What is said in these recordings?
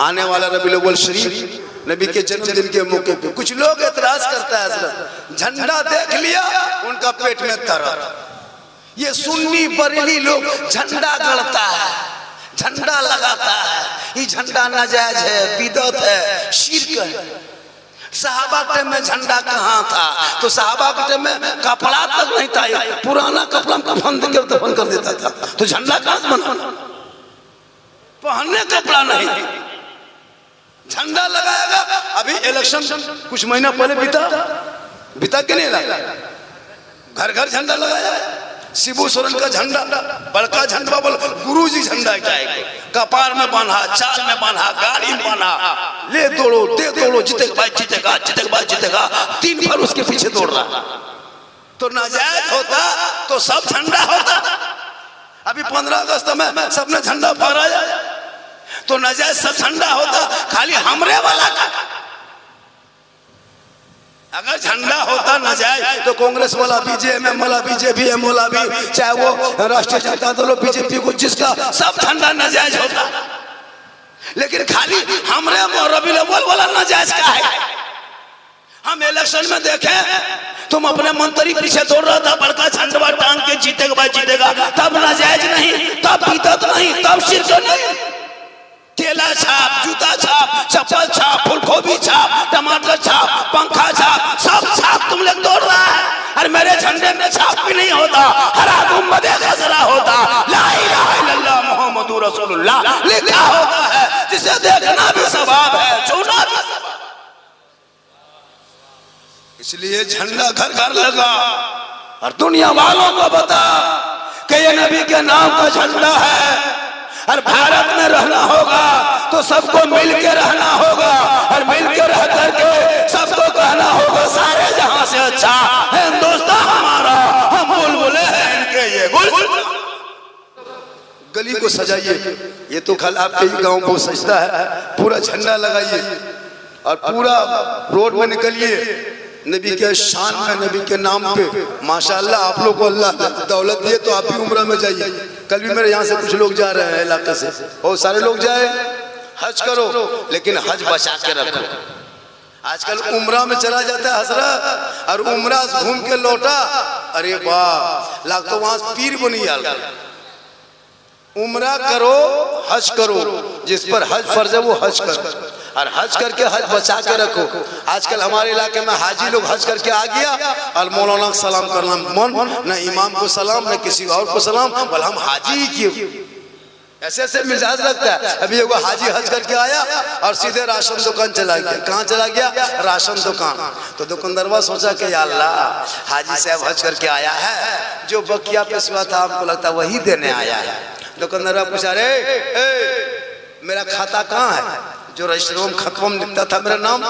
आने वाला रबीउल अव्वल शरीफ नबी के जन्मदिन के मौके पे कुछ लोग एतराज करता है हजरत, झंडा देख लिया उनका पेट में दर्द। ये सुन्नी बरेली लोग झंडा गड़ता है, झंडा लगाता है, ये झंडा नाजायज है, बिदअत है, शिर्क है। सहाबा के टाइम में झंडा कहाँ था? तो सहाबा के टाइम में कपड़ा तक नहीं था, पुराना कपड़ा कफन देकर दफन कर देता था। तो झंडा कहाँ से बना? पहनने कपड़ा नहीं, झंडा लगाएगा। अभी इलेक्शन कुछ महीना पहले बीता के नहीं लगा, घर घर झंडा लगाया। शिबू सोरेन का झंडा, बड़का झंडा बोल, गुरु जी झंडा क्या है? कपार में बांधा, चाल में बांधा, गाड़ी में बांधा, ले दौड़ो, दे दौड़ो, जीतेगा भाई जीतेगा, जीतेगा भाई जीतेगा, 3 बार उसके पीछे दौड़ रहा। तो नाजायज होता तो सब झंडा होता। अभी 15 अगस्त में सबने झंडा फहराया, तो नाजायज सब झंडा होता, खाली हमरे वाला का। अगर झंडा होता नाजायज तो कांग्रेस वाला भी, जेएमएम वाला भी, जेबीएम वाला भी, चाहे वो राष्ट्रीय जनता दल, बीजेपी को, जिसका सब झंडा नाजायज होता। लेकिन खाली हमरे रबीउल अव्वल वाला नाजायज का है। हम इलेक्शन में देखे तुम अपने मंत्री पीछे दौड़ रहा था, बड़का झंडा टांग के जीतेगा भाई जीतेगा, तब नाजायज नहीं, तब बिदअत नहीं, तब शिर्क नहीं। केला छाप, जूता छाप, चप्पल छाप, फूलगोभी छाप, टमाटर छाप, पंखा छाप, सब छाप तुम लोग दौड़ रहा है। और मेरे झंडे में छाप भी नहीं होता, हरा गुम्बद खजरा होता, ला इलाहा इल्लल्लाह मुहम्मदुर रसूलुल्लाह लिखा होता है, जिसे देखना भी सवाब है, छूना भी सवाब। इसलिए झंडा घर घर लगा और दुनिया वालों को बता कि ये नबी के नाम का झंडा है। और भारत में रहना होगा तो सबको मिल के रहना होगा, और मिल के रह करके सबको कहना होगा सारे जहां से अच्छा हिंदुस्तान हमारा, हम बुलबुले हैं इनके ये गुल। गली को सजाइए, ये तो कल आपके ही गांव को सजता है, पूरा झंडा लगाइए और पूरा रोड में निकलिए नबी के शान में, नबी के नाम पे। माशाअल्लाह आप लोग को अल्लाह दौलत दिए तो आप भी उम्रा में जाइए। कल भी मेरे यहाँ से कुछ लोग जा रहे हैं इलाके से, बहुत सारे लोग जाए, हज करो, लेकिन हज बचा के रखो। आजकल उम्रा में चला जाता है हजरत, और उम्रा घूम के लौटा, अरे वाह लाग तो वहां पीर बनी आल। उम्रा करो, हज करो, जिस पर हज फर्ज है वो हज करो, और हज करके हज बचा के रखो। आजकल हमारे इलाके में हाजी लोग हज करके आ गया और मौलाना को सलाम करना मन, न इमाम को सलाम, न किसी और को सलाम, बोल हम हाजी ही क्यों, ऐसे ऐसे मिजाज लगता है। अभी एगो हाजी हज करके आया और सीधे राशन दुकान चला गया। कहाँ चला गया? राशन दुकान। तो दुकानदारवा सोचा कि या अल्लाह हाजी साहब हज करके आया है, जो बकिया पेशवा था हमको लगता वही देने आया है। दुकानदारवा पूछा, रे मेरा खाता कहाँ है? जो रजिस्टर में खत्म लिखता था मेरा नाम,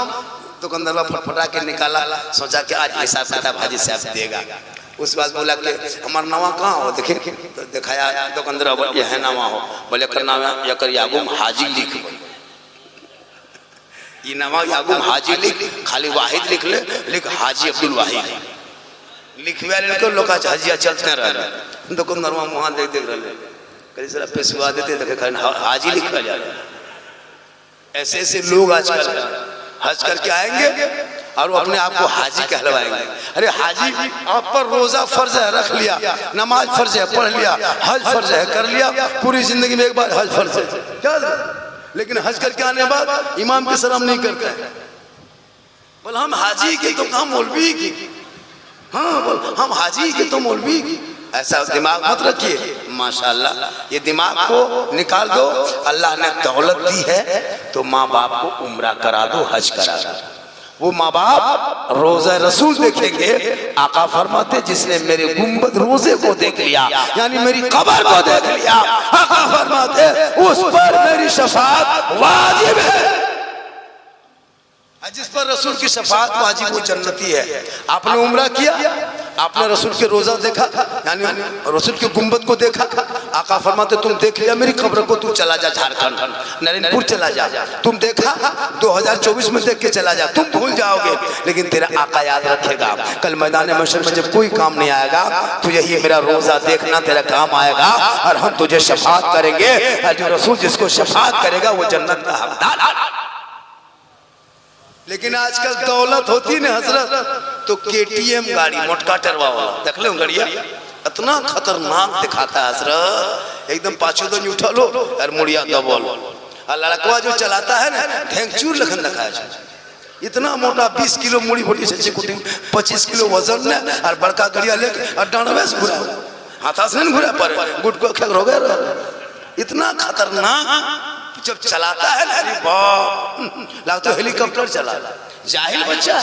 दुकानदार फटफटा के निकाला, सोचा कि आज हिसाब किताब हाजी साहब देगा। उस बात बोला कि हमारा नामा कहाँ हो, देखे तो दिखाया दुकानदार, ये है नामा हो, बोले कर नामा यकर यागुम हाजी लिख, ये नामा यागुम हाजी लिख, खाली वाहिद लिख ले, लिख हाजी अब्दुल वाहिद लिखवा ले, लोग हाजिया चलते रहे। दुकानदार वहाँ देख देख रहे, कहीं जरा पेशवा देते देखे हाजी लिखा जा रहा है। ऐसे ऐसे लोग आजकल हज करके आएंगे और वो अपने आप को हाजी कहलवाएंगे। अरे हाजी आप पर रोजा फर्ज है, रख लिया, नमाज फर्ज है, पढ़ लिया, हज फर्ज है, कर लिया, पूरी जिंदगी में एक बार हज फर्ज है क्या? लेकिन हज करके आने के बाद इमाम की सलाम नहीं करते। बोल हम हाजी के तो काम मौलवी की, हाँ बोल हम हाजी के तो मौलवी की। ऐसा दिमाग मत रखिए। माशाअल्लाह ये दिमाग को निकाल दो। अल्लाह ने दौलत दी है तो माँ बाप को उम्रा करा दो, हज करा दो। वो माँ बाप रोज़ा रसूल देखेंगे। आका फरमाते जिसने मेरे गुंबद रोजे को देख लिया, यानी मेरी कब्र को देख लिया, आका फरमाते उस पर मेरी शफाअत वाजिब है। जिस पर रसूल की शफाअत वाजिब वो जन्नती है। आपने उम्रा किया, आपने रसूल के रोजा देखा, यानी रसूल के गुंबद को देखा। आका फरमाते तुम देख लिया मेरी कब्र को, तू चला जा झारखंड, नरेंद्रपुर चला जा। तुम देखा 2024 में देख के चला जा, तुम भूल जाओगे, लेकिन तेरा आका याद रखेगा। कल मैदान महशर में जब कोई काम नहीं आएगा, तो यही मेरा रोजा देखना तेरा काम आएगा, और हम तुझे शफाअत करेंगे। जो रसूल जिसको शफाअत करेगा वो जन्नत का हकदार। लेकिन आजकल दौलत होती ना हजरत, तो केटीएम गाड़ी मोटका टरवा वाला देख लो गड़िया, इतना खतरनाक दिखाता है हजरत, एकदम पाछू दन उठा लो और मुड़िया दबोल। और लड़कवा जो चलाता है ना ढेंगचूर लखन रखा है, इतना मोटा 20 किलो मुड़ी फुटी से 25 किलो वजन में, और बड़का गड़िया लेके और डांडवे से घुरा, हाथा से नहीं घुरा पर गुटको खेल हो गया। इतना खतरनाक जब चलाता है ना, अरे बाप लगता है हेलीकॉप्टर चला। जाहिल बच्चा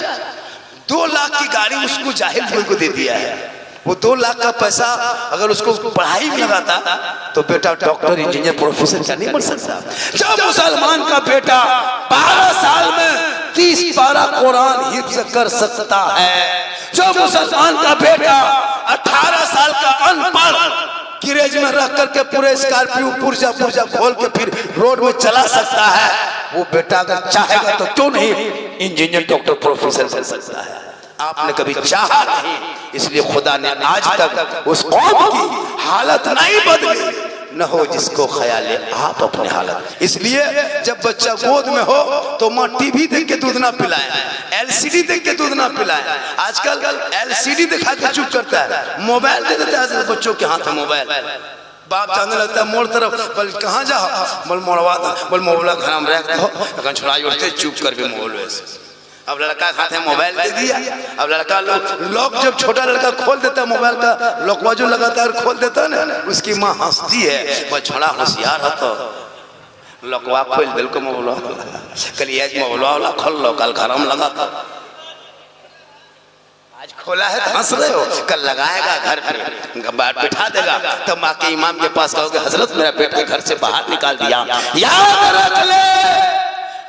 2 लाख की गाड़ी उसको जाहिल भाई को दे दिया है। वो 2 लाख का पैसा अगर उसको पढ़ाई में लगाता तो बेटा डॉक्टर इंजीनियर प्रोफेसर का नहीं बन सकता। जब मुसलमान का बेटा 12 साल में 30 पारा कुरान हिफ्ज कर सकता है, जो मुसलमान का बेटा 18 साल का अनपढ़ गिरेज में रख करके पूरे स्कॉर्पियो पुर्जा खोल के फिर रोड में चला सकता है, वो बेटा अगर चाहेगा तो क्यों नहीं इंजीनियर डॉक्टर प्रोफेसर बन सकता है। आपने कभी चाहा नहीं, इसलिए खुदा ने आज तक उस कौम की हालत नहीं बदली, न हो जिसको ख्याल है आप अपने हालत। इसलिए जब बच्चा गोद में हो तो माँ टीवी देख के दूध ना पिलाए, एलसीडी देख के दूध ना पिलाए। आजकल एलसीडी दिखा के चुप करता है, मोबाइल दे देता है बच्चों के हाथ में मोबाइल। बाप जाने लगता है मोड़ तरफ, बोल कहाँ जा, बोल मोड़वा, बोल मोबाइल घर में रख दो, छोड़ाई उठते चुप करके मोबाइल। अब लड़का खाते मोबाइल दे दिया, अब लड़का लॉक जब छोटा लड़का खोल देता है मोबाइल का लॉकवा जो लगाता है खोल देता है ना, उसकी माँ हंसती है, वह छोड़ा होशियार हो तो लॉकवा खोल बिल्कुल मोबाइल कल मोबाइल खोल लो, कल घर में लगा था, आज खोला है तो हंस रहे हो, कल लगाएगा घर पे बैठा देगा, तब माँ के इमाम के पास कहोगे हजरत मेरा बेटा घर से बाहर निकाल दिया। याद रख ले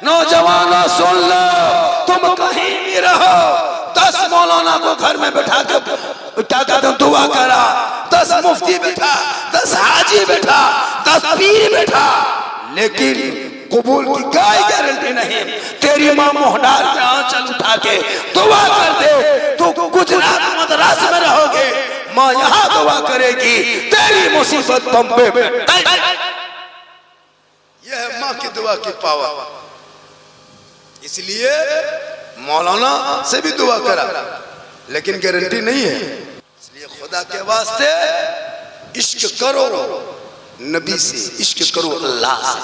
नौजवानों, सुन लो, तुम कहीं भी रहो, 10 मौलाना को घर में बैठा के क्या कहते हैं दुआ करा, 10 मुफ्ती बैठा, 10 हाजी बैठा, 10 पीर बैठा, लेकिन कबूल की कोई गारंटी नहीं। तेरी माँ मोहडार में आंचल उठा के दुआ कर दे, तो गुजरात मद्रास में रहोगे, माँ यहाँ दुआ करेगी, तेरी मुसीबत बम्बे में। यह है माँ की दुआ की पावर। इसलिए मौलाना से भी दुआ करा, लेकिन गारंटी नहीं है। इसलिए खुदा के वास्ते इश्क करो नबी से, इश्क करो अल्लाह से।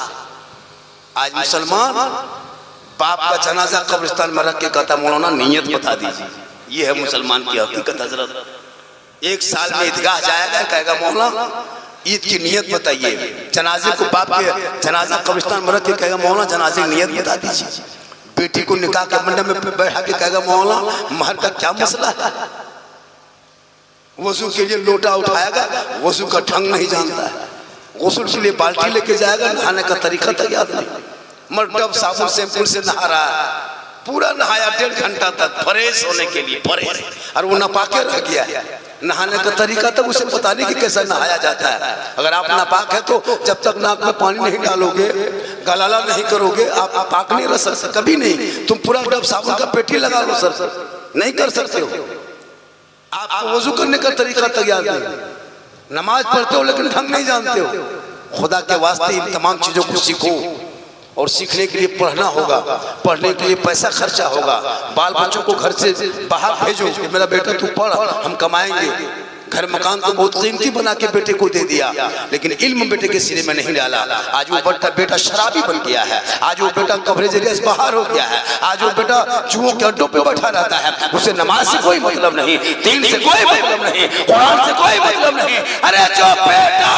आज मुसलमान बाप का जनाजा कब्रिस्तान में रख के कहता मौलाना नियत बता दीजिए, ये है मुसलमान की हकीकत हजरत। 1 साल में ईदगाह जाएगा, कहेगा मौलाना ईद की नियत बताइए। जनाजे को बाप के जनाजा कब्रिस्तान में रख के कहेगा मौलाना जनाजे की नियत बता दीजिए। बेटी को निकाह के मंडप में बैठा के कहेगा मौलाना महर का क्या मसला है। वजू के लिए लोटा उठाएगा, वजू का ढंग नहीं जानता है, गुस्ल के लिए बाल्टी लेके जाएगा, नहाने का तरीका तक याद नहीं, मर्तब साबुन शैम्पूल से नहा रहा है, पूरा नहाया 1.5 घंटा तक फ्रेश होने के लिए फ्रेश, और वो नापाके रह गया है। नहाने का तरीका तक उसे पता नहीं कि कैसा नहाया जाता है। अगर आप नापाक है तो जब तक नाक में पानी नहीं डालोगे, गलाला नहीं करोगे, आप पाक नहीं रह सकते कभी नहीं। तुम पूरा डब साबुन का पेटी लगा लो सर, नहीं कर सकते हो। आप वजू करने का तरीका तक याद नहीं, नमाज पढ़ते हो लेकिन ढंग नहीं जानते हो। खुदा के वास्ते इन तमाम चीजों को सीखो, और सीखने के लिए पढ़ना होगा, पढ़ने के लिए पैसा खर्चा होगा। बाल बच्चों को घर से बाहर भेजो कि मेरा बेटा तू पढ़, हम कमाएंगे। घर मकान तो बहुत कीमती बना के बेटे को दे दिया, लेकिन इल्म बेटे के सिरे में नहीं डाला। आज वो बेटा शराबी बन गया है, आज वो बेटा कवरेज एरिया से बाहर हो गया है, आज वो बेटा जुओं के अड्डों पे बैठा रहता है। उसे नमाज से कोई मतलब नहीं, दीन से कोई मतलब नहीं, कुरान से कोई मतलब नहीं। अरे जो बेटा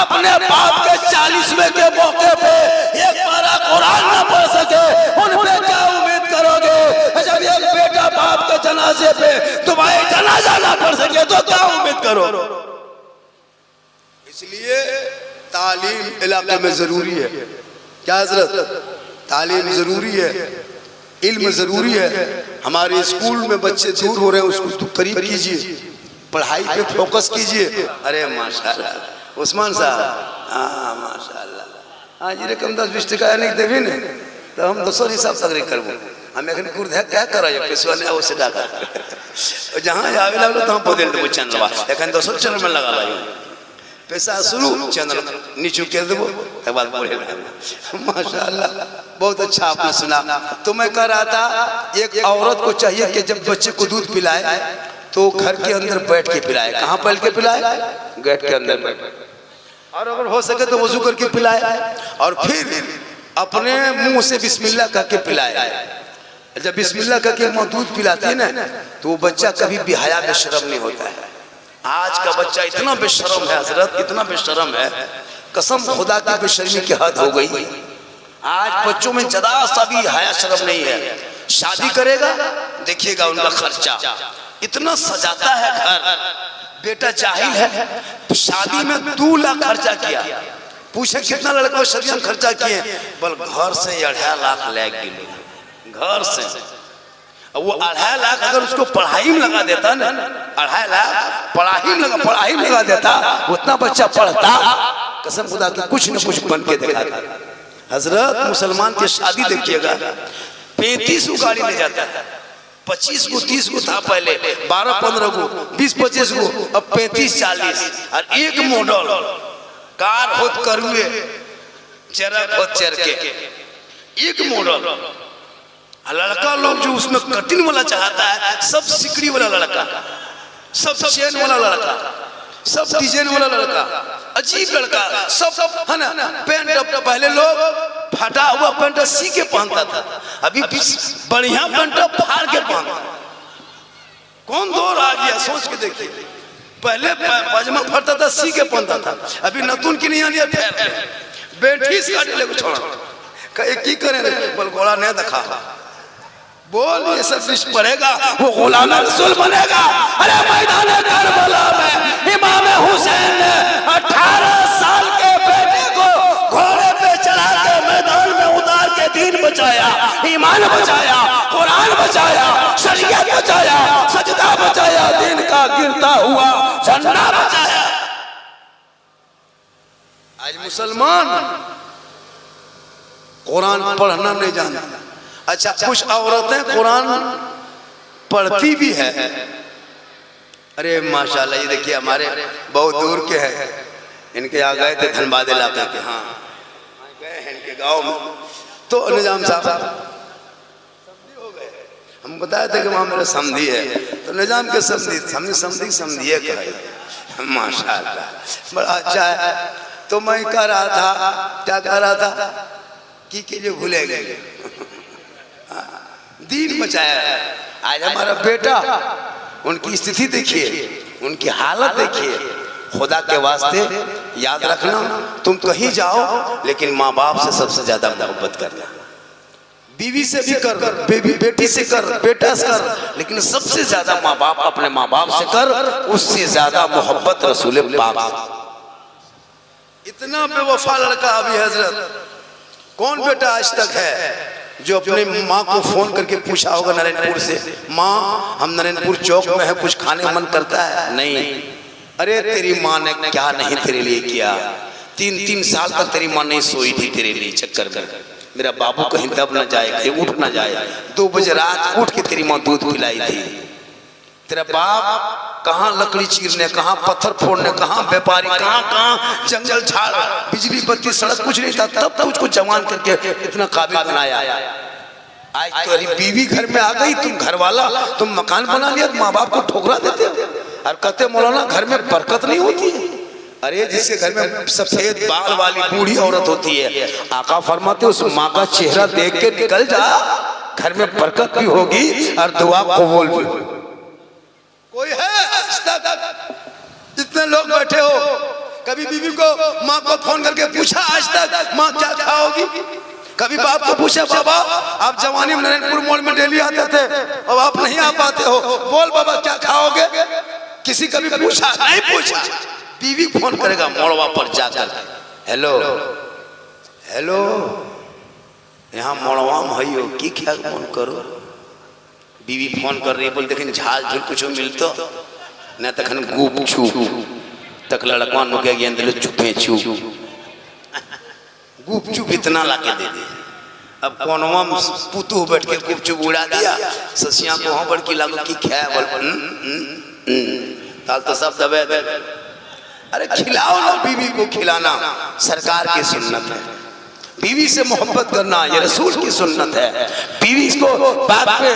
अपने बाप के 40वें के मौके पे एक बार कुरान ना पढ़ सके, उन पे क्या उम्मीद करोगे? जब एक बेटा बाप के जनाजे पे तुम्हारे जनाजा ना पढ़ सके तो क्या उम्मीद करो? इसलिए तालीम इलाके में जरूरी है। क्या हजरत? तालीम जरूरी है, इल्म जरूरी है। हमारे स्कूल में बच्चे दूर हो रहे हैं, उसको तो करीब कीजिए। पढ़ाई पे फोकस कीजिए। अरे माशाल्लाह उस्मान साहब, हाँ माशाल्लाह, हाँ जी रकम 10-20 टका नहीं देवी ने तो हम 200 हिसाब तक करबो। हम एखन कुर्धा क्या करा है पेशवा ने आवश्य डाका जहां आवे लागलो तो हम बदल देबो चैनलवा। एखन 200 चैनल में लगा लायो पैसा शुरू चैनल नीचे कर देबो के बाद बढ़े माशाल्लाह। बहुत अच्छा आपने सुना। तो मैं कह रहा था एक औरत को चाहिए कि जब बच्चे को दूध पिलाए तो घर के अंदर बैठ के पिलाए। कहाँ बैठ के पिलाए? गेट के अंदर बैठ, और अगर हो सके तो वजू करके पिलाए और फिर अपने मुंह से बिस्मिल्लाह कह के पिलाए। जब बिस्मिल्लाह कह के माँ दूध पिलाती है ना तो वो बच्चा कभी भी हया बेशरम नहीं होता है। आज का बच्चा इतना बेशरम है हजरत, इतना बेशरम है, कसम खुदा की बेशर्मी की हद हो गई। आज बच्चों में जरा सा भी हया शर्म नहीं है। शादी करेगा देखिएगा उनका खर्चा इतना सजाता है घर। बेटा जाहिल है तो शादी में 2 लाख खर्चा किया। पूछे कितना लड़का शादी में खर्चा किए? बल घर से 2.5 लाख ले गए घर से। वो 2.5 लाख अगर उसको पढ़ाई में लगा देता ना, 2.5 लाख पढ़ाई में लगा देता, उतना बच्चा पढ़ता कसम खुदा की कुछ न कुछ बन के दिखाता। हजरत मुसलमान की शादी देखिएगा 35 को गाड़ी ले जाता है, 25 को 30 को था पहले, 12-15 को 20-25 को, अब 35-40 और एक मॉडल कार होत करुए चरक होत चर के एक मॉडल। लड़का लोग जो उसमें कटिंग वाला चाहता है, सब सिकड़ी वाला लड़का, सब चेन वाला लड़का, सब डिजाइन वाला लड़का, अजीब लड़का सब है ना। पैंट पहले लोग फटा हुआ पैंट सी के पहनता था, अभी बढ़िया पैंट फाड़ के पहनता। कौन दौर आ गया सोच के देखिए। पहले पजामा फटता था सी के पहनता था, अभी नतून की नहीं आ लिया बैठी छोड़ा की करें बोल घोड़ा नहीं दिखा बोल ये सब कुछ पढ़ेगा वो गुलाम रसूल बनेगा। अरे मैदान करबला में इमाम हुसैन ने 18 साल के बेटे को घोड़े पे चढ़ा के मैदान में उतार के दीन बचाया, ईमान बचाया, कुरान बचाया, शरीयत बचाया, सजदा बचाया, दीन का गिरता हुआ झंडा बचाया। आज मुसलमान कुरान पढ़ना नहीं जानता। अच्छा कुछ औरतें कुरान पढ़ती भी है। अरे माशाल्लाह ये देखिए हमारे बहुत दूर के हैं, इनके यहाँ गए थे धनबाद इलाके के, हाँ गए हैं इनके गांव में। तो निजाम साहब हो गए, हम बताए थे कि वहाँ मेरा समधी है, तो निजाम के समधिए कहे माशाल्लाह बड़ा अच्छा है। तो मैं कह रहा था, क्या कह रहा था कि लिए भूले गए दीन बचाया। आज हमारा बेटा उनकी स्थिति देखिए, उनकी हालत देखिए। खुदा के वास्ते याद रखना, तुम कहीं जाओ लेकिन माँ बाप से सबसे ज्यादा मोहब्बत करना। बीवी से भी कर, बेटी से कर, बेटा से कर, लेकिन सबसे ज्यादा माँ बाप, अपने माँ बाप से कर, उससे ज्यादा मोहब्बत रसूल पाक। इतना बेवफा लड़का अभी हजरत कौन बेटा आज तक है जो अपने माँ को फोन करके पूछा होगा नारायणपुर से, माँ हम नारायणपुर चौक में है, कुछ खाने मन करता है? नहीं। अरे तेरी माँ ने क्या नहीं तेरे लिए किया। 3-3 साल तक तेरी माँ नहीं सोई थी तेरे लिए चक्कर कर। मेरा बाबू कहीं दब न जाए, कहीं उठ न जाए, 2 बजे रात उठ के तेरी माँ दूध पिलाई थी। तेरा बाप कहाँ लकड़ी चीरने, कहाँ पत्थर फोड़ने, कहाँ व्यापारी, कहाँ जंगल झाड़, बिजली बत्ती सड़क कुछ नहीं था, तब तुझको जवान करके इतना काबिल बनाया। आज तेरी बीवी घर में आ गई, तुम घर वाला, तुम मकान बना लिया, माँ बाप को ठोकरा देते और कहते मौलाना घर में बरकत नहीं होती है। अरे जिसके घर में सफेद बाल वाली बूढ़ी औरत होती है, आका फरमाते उस माँ का चेहरा देख के निकल जा, घर में बरकत भी होगी और दुआ कबूल भी होगी। कोई है आज तक जितने लोग बैठे हो, कभी बीवी को माँ को फोन करके पूछा आज तक माँ क्या खाओगी? कभी बाप को पूछा बाबा आप जवानी में नारायणपुर मोड़ में डेली आते थे, अब आप नहीं आ पाते हो, बोल बाबा क्या खाओगे? किसी कभी पूछा? नहीं पूछा। बीवी फोन करेगा मोड़वा पर जाकर, हेलो हेलो यहाँ मोड़वा में है हो की क्या फोन करो। बीवी फोन कर रही है, बोल देखें झाल झूल कुछ मिलतो न तखन गुप छुप तक लड़कवा नुके गेंद ले चुपे छुप गुप चुप इतना लाके दे दे। अब कोनवा पुतू बैठ के गुप चुप उड़ा दिया, ससिया को वहां बड़की लागो की खाए बोल ताल तो सब दबे दे। अरे खिलाओ ना, बीवी को खिलाना सरकार की सुन्नत है। बीवी से मोहब्बत करना ये रसूल की सुन्नत है। बीवी को बात पे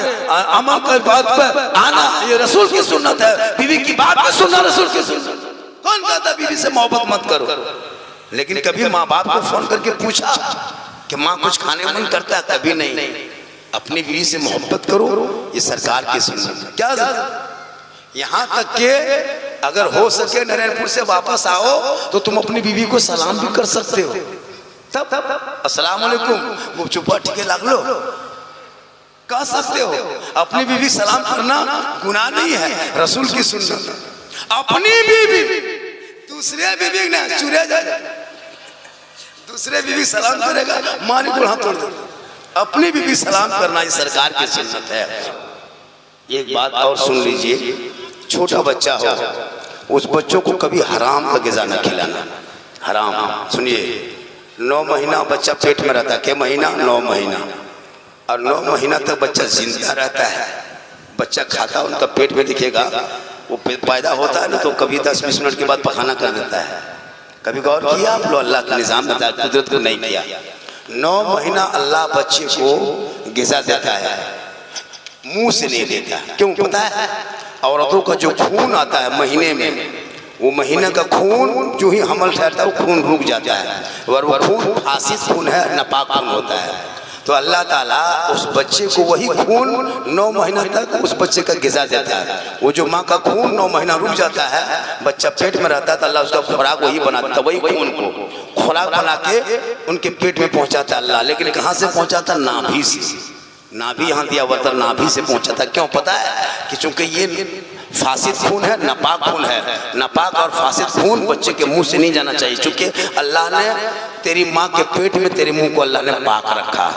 अमल कर, बात पे आना ये रसूल की सुन्नत है। बीवी की बात पे सुनना रसूल की सुन्नत। कौन कहता बीवी से मोहब्बत मत करो? लेकिन कभी माँ बाप को फोन करके पूछा कि माँ कुछ खाने मन करता है? कभी नहीं। अपनी बीवी से मोहब्बत करो, ये सरकार की सुन्नत है। क्या यहाँ तक के अगर हो सके नारायणपुर से वापस आओ तो तुम अपनी बीवी को सलाम भी कर सकते हो। तब अस्सलाम वालेकुम वो चुपा ठीके लाग लो कह सकते हो। अपनी बीवी सलाम करना गुनाह नहीं है, रसूल की सुन्नत। अपनी बीवी दूसरे बीवी ना चुरे जाए, दूसरे बीवी सलाम करेगा मारी को हाथ तोड़ दे। अपनी बीवी सलाम करना ये सरकार की सुन्नत है। एक बात और सुन लीजिए, छोटा बच्चा हो उस बच्चों को कभी हराम का ग़िज़ा न खिलाना। हराम सुनिए, 9 महीना बच्चा पेट में रहता है। क्या महीना? 9 महीना। और 9 महीना तक बच्चा जिंदा रहता है। बच्चा खाता उनका पेट में दिखेगा, वो पैदा होता है ना तो कभी 10-20 मिनट के बाद पखाना कर देता है। कभी गौर किया आप लोग? अल्लाह का निज़ाम बताया, कुदरत को नहीं किया। 9 महीना अल्लाह बच्चे को ग़िज़ा देता है, मुंह से नहीं देता। क्यों पता है? औरतों का जो खून आता है महीने में, वो महीने का खून जो ही हमल ठहरता है वो खून रुक जाता है। और वो खून फासिद खून है, नापाक खून होता है। तो अल्लाह ताला उस बच्चे को वही खून 9 महीना तक उस बच्चे का ग़िज़ा देता है। वो जो माँ का खून 9 महीना रुक जाता है, बच्चा पेट में रहता है तो अल्लाह उसका खुराक वही बनाता है। वही खून को खुराक बना के उनके पेट में पहुँचाता है अल्लाह। लेकिन कहाँ से पहुँचाता? नाभि से। नाभि यहाँ दिया वतर नाभि से पहुँचा था। क्यों पता है? कि चूंकि ये फासिद खून है, नापाक खून है। नापाक और फासिद खून बच्चे के मुंह से नहीं जाना चाहिए। चूंकि अल्लाह ने तेरी माँ के पेट में तेरे मुंह को अल्लाह ने पाक रखा,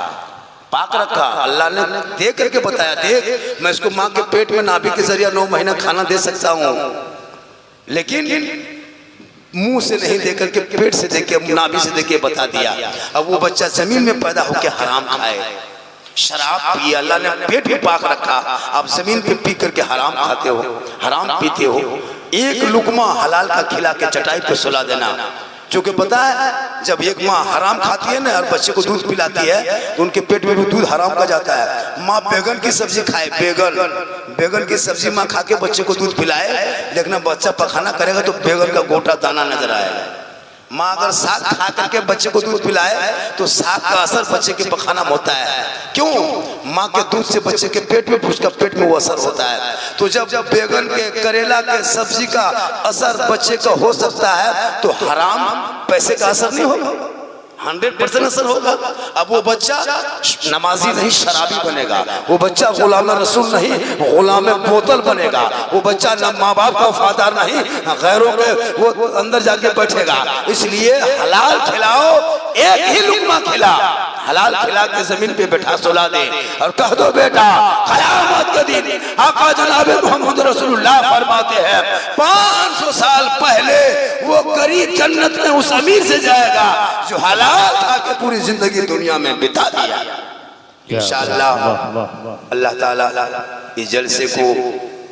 पाक रखा। अल्लाह ने देख करके बताया, देख मैं इसको माँ के पेट में नाभि के जरिए 9 महीना खाना दे सकता हूँ, लेकिन मुंह से नहीं दे करके पेट से देके, नाभि से देके बता दिया। अब वो बच्चा जमीन में पैदा होकर हराम खाए, शराब पिए, अल्लाह ने पेट भी पाक रखा, आप जमीन पे पी करके हराम खाते हो, हराम पीते हो। एक लुकमा हलाल का खिला के चटाई पे सुला देना। क्योंकि पता है जब एक माँ हराम खाती है ना और बच्चे को दूध पिलाती है तो उनके पेट में भी दूध हराम का जाता है। माँ बैगन की सब्जी खाए, बैगन की सब्जी माँ खा के बच्चे को दूध पिलाए, लेकिन बच्चा पखाना करेगा तो बैगन का गोटा दाना नजर आएगा। माँ अगर साग खा करके बच्चे को दूध पिलाए तो साग का असर बच्चे के पखाना में होता है। क्यों? माँ के दूध से बच्चे के पेट में, उसका पेट में वो असर होता है। तो जब बैगन के, करेला के सब्जी का असर बच्चे का हो सकता है तो हराम पैसे का असर नहीं होगा, 100% असर होगा। अब वो बच्चा नमाजी नहीं शराबी बनेगा, वो बच्चा गुलाम रसूल नहीं गुलाम बोतल बनेगा, वो बच्चा न माँ बाप का वफादार नहीं गैरों के वो अंदर जाके बैठेगा। इसलिए हलाल खिलाओ, एक ही लुकमा खिला, हलाल खिला के जमीन पे बैठा सुला दे और कह दो बेटा क़यामत के दिन आका जनाब मोहम्मद रसूलुल्लाह फरमाते हैं 500 साल पहले वो गरीब जन्नत में उस अमीर से जाएगा जो हलाल खा के पूरी जिंदगी दुनिया में बिता दिया। इंशाअल्लाह अल्लाह ताला इस जलसे को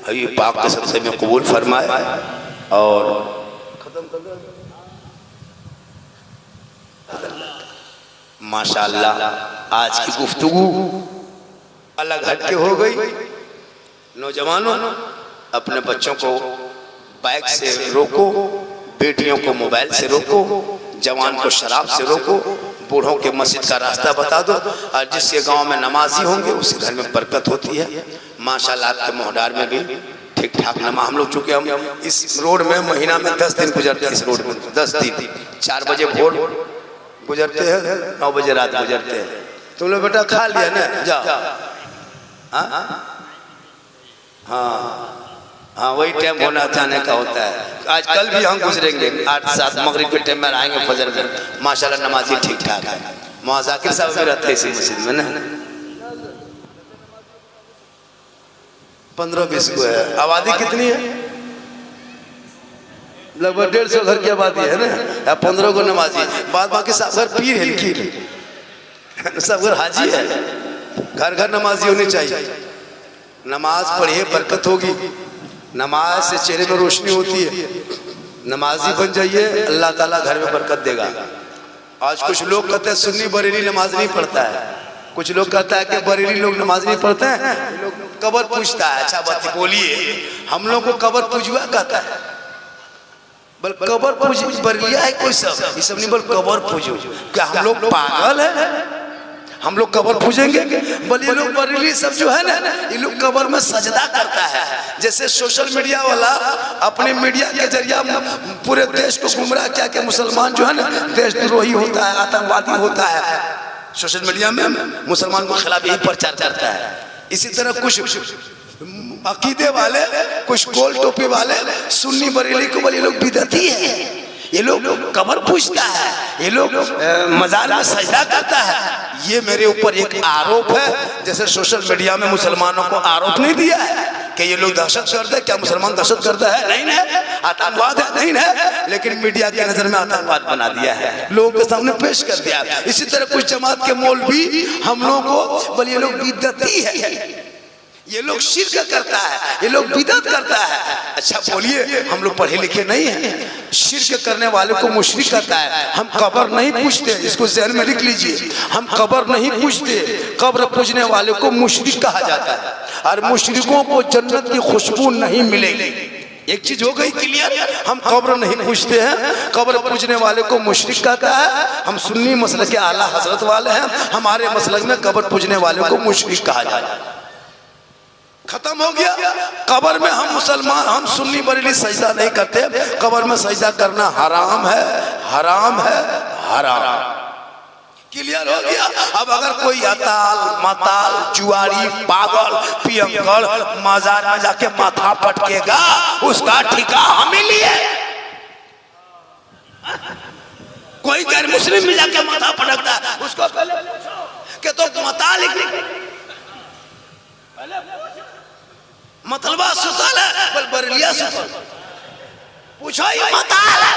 हबीब पाक के सदक़े में कबूल फरमाए। और माशाअल्लाह आज की गुफ्तगू अलग हटके हो गई। नौजवानों अपने बच्चों को बाइक से रोको, बेटियों को मोबाइल से रोको, जवान को शराब से रोको, बूढ़ों के मस्जिद का रास्ता बता दो। और जिसके गांव में नमाजी होंगे उसके घर में बरकत होती है। माशाअल्लाह आपके मोहडार में भी ठीक ठाक नमा हम लोग, चूँकि हम इस रोड में महीना में 10 दिन गुजरते हैं, इस रोड में 10 दिन 4 बजे भोर गुजरते हैं, 9 बजे रात गुजरते हैं। तुम लोग बेटा खा लिया ना, जाओ। हाँ वही टाइम होना जाने का होता है। आज कल भी हम गुजरेंगे 8-7 मगरिब के टाइम में आएंगे, फजर में माशाल्लाह नमाजी ठीक ठाक है। वहाँ जाकिर साहब भी रहते हैं इसी मस्जिद में ना, 15-20 को है। आबादी कितनी है? लगभग 150 घर की आबादी है ना, या 15 को नमाजी, बाद बाकी सब घर पीर है, कीर सब घर हाजी है। घर घर नमाजी होनी चाहिए। नमाज पढ़िए बरकत होगी, नमाज से चेहरे में रोशनी होती है। नमाजी बन जाइए, अल्लाह ताला घर में बरकत देगा। आज कुछ लोग कहते हैं सुन्नी बरेली नमाज नहीं पढ़ता है, कुछ लोग कहता है कि बरेली लोग नमाज नहीं पढ़ते हैं, लोग कबर पूजता है। अच्छा बात बोलिए, हम लोग को कबर पूजवा कहता है, बल कबर पूज बरेलिया है कोई सब, ये सब नहीं, बल कबर पूजो। क्या हम लोग पागल है? हम लोग कबर पूजेंगे? बल ये लोग बरेली सब जो है ना, ये लोग कबर में सजदा करता है। जैसे सोशल मीडिया वाला अपने मीडिया के जरिया पूरे देश को गुमराह किया कि मुसलमान जो है ना देशद्रोही होता है, आतंकवादी होता है। सोशल मीडिया में मुसलमान के खिलाफ यही प्रचार करता है। इसी तरह कुछ अकीदे वाले, कुछ गोल टोपी वाले सुन्नी बरेली को बोले लोग बिदअती है, ये लोग कबर पूजता है, ये लोग मजार में सजदा करता है। ये मेरे ऊपर एक आरोप है, जैसे सोशल मीडिया में मुसलमानों को आरोप नहीं दिया है कि ये लोग दहशतगर्द है। क्या मुसलमान दहशतगर्द है? नहीं है। आतंकवाद है? नहीं है। लेकिन मीडिया के नजर में आतंकवाद बना दिया है, लोगों के सामने पेश कर दिया। इसी तरह कुछ जमात के मौलवी हम लोगों को बोले ये लोग बिदअती है, ये लोग शिर्क करता है, ये लोग बिदअत करता है। अच्छा बोलिए, हम लोग पढ़े लिखे नहीं हैं, शिर्क करने वाले को मुशरिक कहता है। हम कब्र नहीं पूजते, इसको ज़हन में लिख लीजिए, हम कब्र नहीं पूजते। कब्र पूजने वाले को मुशरिक कहा जाता है, और मुशरिकों को जन्नत की खुशबू नहीं मिलेगी। एक चीज हो गई क्लियर, हम कब्र नहीं पूजते हैं, कब्र पूजने वाले को मुशरिक कहता है। हम सुन्नी मसलक के आला हजरत वाले हैं, हमारे मसलक में कब्र पूजने वाले को मुशरिक कहा जाता है। खत्म हो गया। कब्र में हम मुसलमान, हम सुन्नी बरेली सजदा नहीं करते, कब्र में सजदा करना हराम है, हराम है, हराम। क्लियर हो गया। अब अगर कोई अताल मताल जुआरी पागल पियंगल मजार में जाके माथा पटकेगा, उसका ठिका हमें लिए। कोई गैर मुस्लिम में जाके माथा पटकता है, उसको पहले पूछो कि तो मताल मतलबा सुतल है, बल बरेलिया सुतल, पूछो ये मताल है।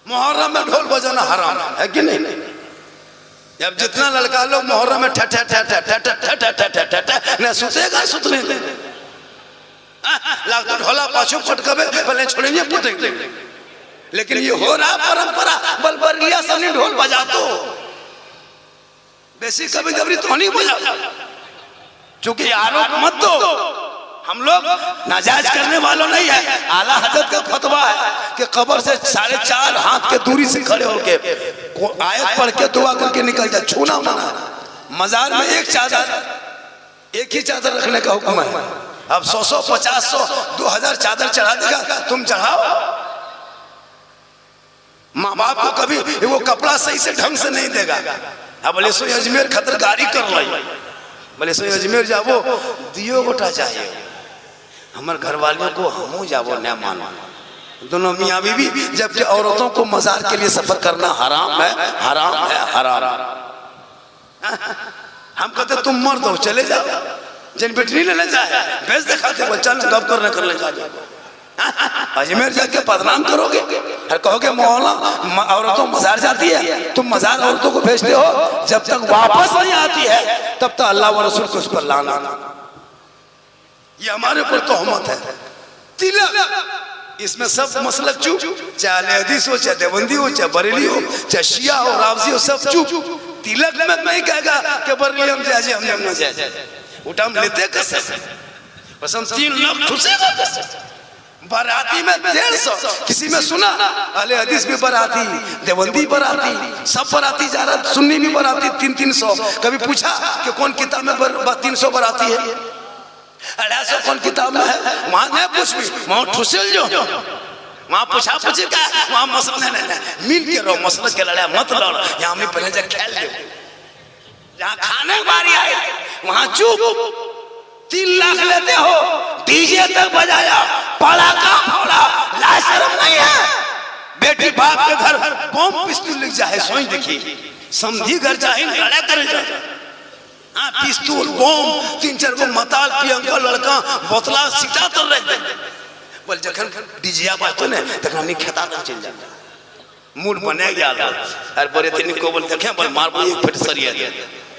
मुहर्रम में ढोल बजाना हराम है कि नहीं? अब जितना लड़का लोग मुहर्रम में ठट ठट ठट ठट ठट ठट ठट न सुतेगा, सुतने दे लाख ढोला पाछू पटकबे पहले छोड़ेंगे पटेंगे। लेकिन ये हो रहा परंपरा, बल बरेलिया सब नहीं ढोल बजातो, बेसी कभी कभी तो नहीं बजा। क्योंकि आरोप मत दो, हम लोग नाजायज करने वालों नहीं है। आला हजरत का फतवा है कि कब्र से 4.5 हाथ के दूरी से खड़े होके आयत पढ़ के दुआ करके निकल जाए, छूना मना। मजार में एक चादर, एक ही चादर रखने का हुक्म है। अब 100 50 2000 चादर चढ़ा देगा, तुम चढ़ाओ। माँ बाप को कभी वो कपड़ा सही से ढंग से नहीं देगा। अब बोले सो अजमेर खतर गाड़ी कर ली, बोले सो अजमेर जाबो दियो गोटा चाहिए, हमारे घर वालों को हमू जाबो न मानो, दोनों मियाँ बीवी। जबकि औरतों को मजार के लिए सफर करना हराम है, हराम है, हराम। हम कहते तुम मर दो चले जाओ, जिन बेटरी ले जाए भेज दिखाते बच्चा गप करने कर ले जाओ। अजमेर जाके बदनाम करोगे और कहोगे मौला औरतों मजार जाती है, तुम मजार औरतों को भेजते हो, जब तक वापस नहीं आती है तब तक अल्लाह व रसूल को उस पर लाना। ये हमारे ऊपर तोहमत है। तिलक, इसमें सब मसलक चुप, चाहे हदीस हो, चाहे देवबंदी हो, चाहे बरेली हो, चाहे शिया हो, रावजी हो, सब चुप। तिलक में नहीं कहेगा कि बरेली हम जाए, हम न जाए, उठा हम लेते कैसे? बस हम 3 लाख ठुसेगा कैसे? बराती में 150, किसी में सुना अहले हदीस भी बराती, देवबंदी बराती, सब बराती जा रहा, सुन्नी भी बराती 300। कभी पूछा कि कौन किताब में 300 बराती है, 250 कौन किताब में है? वहां नहीं पूछ भी, वहां ठुसेल जो वहां पूछा पूछे का, वहां मसला नहीं मिल के रहो, मसला के लड़ा मत लड़ो। यहाँ में पहले जा खेल दो, जहाँ खाने की बारी आई वहां चुप। 3 लाख लेते हो, डीजे तक बजाया, पड़ाका फोड़ा, लाज शर्म नहीं है? बेटी बाप के घर बम पिस्तौल लिख जाए, सोच देखिए, समझी घर चाहे लड़ा करे जाए, हाँ पिस्तौल बम, 3-4 गो मताल पियंका लड़का बोतला सीटा तर रहे, बोल जखन डीजे बाजतो ने तखन हमनी खेता तक चल जाता मूड बने गया अरे बोले थे निको बोल देखे बोल मार बोल एक फट सरिया दे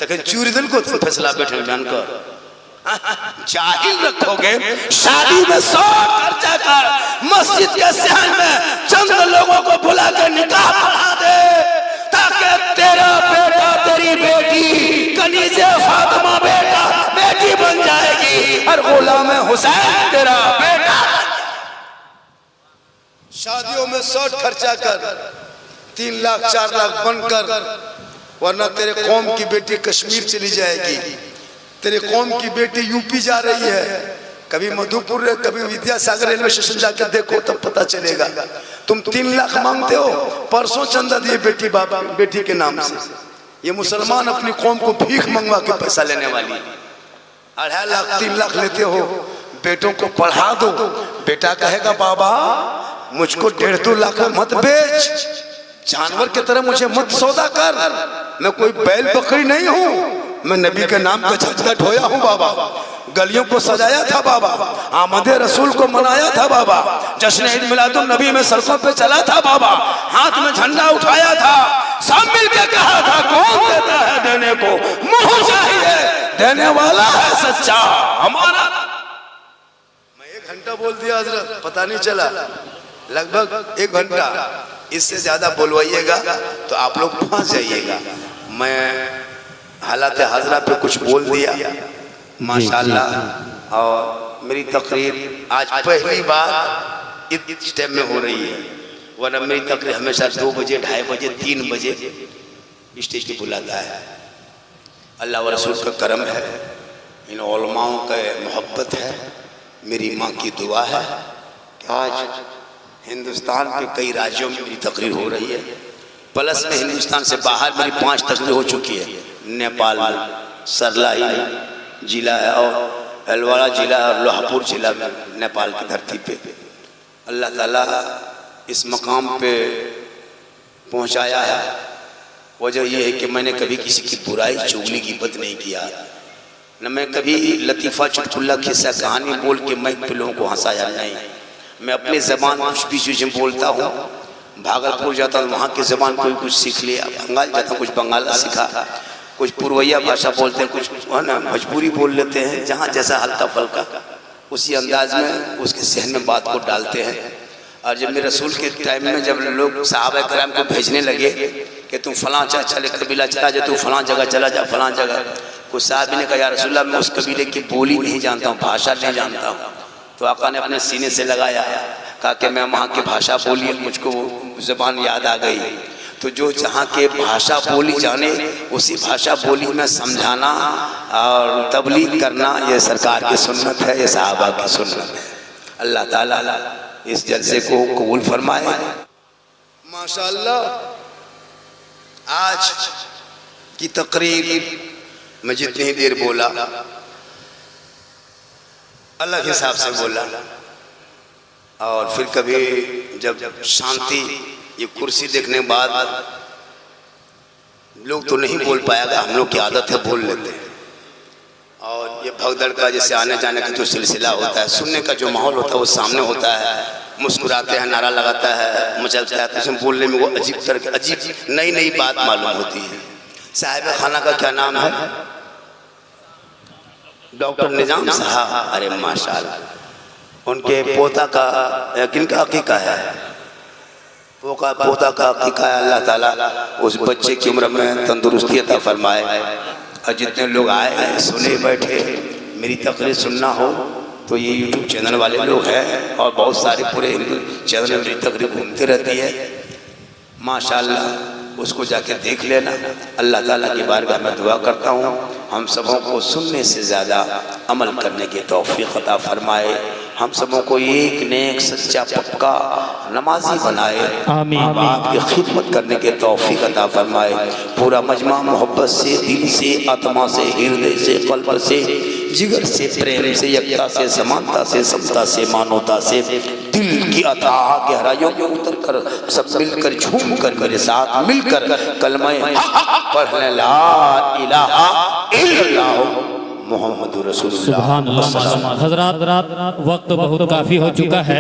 तखन चूरी दिल को फैसला बैठे जान कर जाहिल रखोगे शादी में 100 खर्चा कर मस्जिद के सहन में चंद लोगों को बुला कर निकाह पढ़ा दे ताकि तेरा बेटा तेरी बेटी कनीज़े फातिमा बेटा बेटी बन जाएगी और गुलाम हुसैन तेरा बेटा। शादियों में 100 खर्चा कर 3 लाख 4 लाख बनकर वरना तेरे कौम की बेटी कश्मीर चली जाएगी, तेरे कौम की बेटी यूपी जा रही है, कभी मधुपुर कभी विद्यासागर रेलवे स्टेशन जाकर देखो तब पता चलेगा। तुम 3 लाख मांगते हो, परसों चंदा दिए बेटी बाप बेटी के नाम से। ये मुसलमान अपनी कौम को भीख मंगवा के पैसा लेने वाली 2.5 लाख 3 लाख लेते हो, बेटों को पढ़ा दो, बेटा कहेगा बाबा मुझको 1.5-2 लाख मत बेच, जानवर की तरह मुझे मत सौदा कर, मैं कोई बैल बकरी नहीं हूँ, मैं नबी के नाम का झंडा ढोया हूँ बाबा, गलियों को सजाया था बाबा, आमद रसूल को मनाया था बाबा, जश्न ईद मिलादुन नबी में सड़कों पे चला था बाबा, हाथ में झंडा उठाया था, सब मिलकर कहा था कौन देता है देने को मुंह चाहिए, देने वाला है सच्चा हमारा। मैं 1 घंटा बोल दिया हजरत, पता नहीं चला, लगभग 1 घंटा, इससे ज्यादा बोलवाइएगा तो आप लोग फंस जाइएगा। मैं हालात हाजरा पे कुछ बोल दिया माशाल्लाह, और मेरी तकरीर आज पहली बार इस टाइम में हो रही है, वरना मेरी तकरीर हमेशा 2 बजे 2:30 बजे 3 बजे स्टेज पे बुलाता है। अल्लाह व रसूल का करम है, इन उलमाओं का मोहब्बत है, मेरी माँ की दुआ है कि आज हिंदुस्तान के कई राज्यों में मेरी तकरीर हो रही है, प्लस में हिंदुस्तान से बाहर मेरी 5 तकरीर हो चुकी है। नेपाल में सरलाई जिला है और हलवाड़ा जिला और लोहापुर जिला में नेपाल की धरती पे अल्लाह ताला इस मकाम पे पहुंचाया है। वजह यह है कि मैंने कभी किसी की बुराई चुगली गिबत नहीं किया, न मैं कभी लतीफ़ा चुटकुल्ला किस्सा कहानी बोल के मैं लोगों को हंसाया नहीं। मैं अपनी ज़बान कुछ भी चीज़ें बोलता हूँ, भागलपुर जाता हूँ वहाँ की ज़बान कोई कुछ सीख लिया, बंगाल जाता हूँ कुछ बंगाला सीखा, कुछ पूर्वैया भाषा बोलते हैं, कुछ है ना भोजपुरी बोल लेते हैं, जहाँ जैसा हल्का फल्का उसी अंदाज में उसके सहन में बात को डालते हैं। और जब मेरे रसूल के टाइम में जब लोग सहाबा कराम को भेजने लगे कि तुम फलां चले कबीला चला जा, तू फलां जगह चला जा, फलां जगह, कुछ साहब ने कहा या रसूलल्लाह मैं उस कबीले की बोली नहीं जानता हूँ, भाषा नहीं जानता हूँ। तो आका ने अपने सीने से लगाया, कहा कि मैं वहाँ की भाषा बोली, मुझको वो ज़बान याद आ गई। तो जो जहाँ के भाषा बोली जाने उसी भाषा बोली में समझाना और तबलीग करना ये सरकार की सुन्नत है, ये सहाबा की सुन्नत है। अल्लाह ताला इस जलसे को कबूल फरमाए। माशाअल्लाह आज की तकरीर में जितनी देर बोला अलग हिसाब से बोला, और फिर कभी जब शांति ये कुर्सी देखने के बाद लोग तो नहीं बोल पाएगा, हम लोग की आदत है बोल लेते हैं। और ये भगदड़ का जैसे आने जाने का जो सिलसिला होता है, सुनने का जो माहौल होता है वो सामने होता है, मुस्कुराते हैं, नारा लगाता है, मचलता है, तो उसमें बोलने में वो अजीब तरह की अजीब नई नई बात मालूम होती है। साहिब खाना का क्या नाम है? डॉक्टर निजाम साहब। अरे माशाल्लाह, उनके पोता का किनका अकीका है? पोता का अकीका है। अल्लाह ताला उस बच्चे की उम्र में तंदुरुस्ती अता फरमाए। और जितने लोग आए सुने बैठे, मेरी तकरीर सुनना हो तो ये यूट्यूब चैनल वाले लोग हैं, और बहुत सारे पूरे चैनल में मेरी तकरीर घूमती रहती है माशाल्लाह, उसको जाके देख लेना। अल्लाह ताला की बारगाह में दुआ करता हूँ हम सबों को सुनने से ज़्यादा अमल करने की तौफीक अता फरमाए, हम सबों को एक नेक सच्चा पक्का नमाजी बनाए, आमीन। आपकी खिदमत करने के तौफीक अता फरमाए। पूरा मजमा मोहब्बत से, दिल से, आत्मा से, हृदय से, कल्ब से, जिगर से, प्रेम से, यकता से, समानता से, समता से, मानवता से, दिल की अथाह गहराइयों में उतर कर सब मिलकर झूम कर मेरे साथ मिलकर कलमा पढ़ने ला इलाहा इल्लल्लाह मुहम्मदुर रसूलुल्लाह। सुभान अल्लाह। हज़रात वक्त बहुत काफ़ी हो चुका है।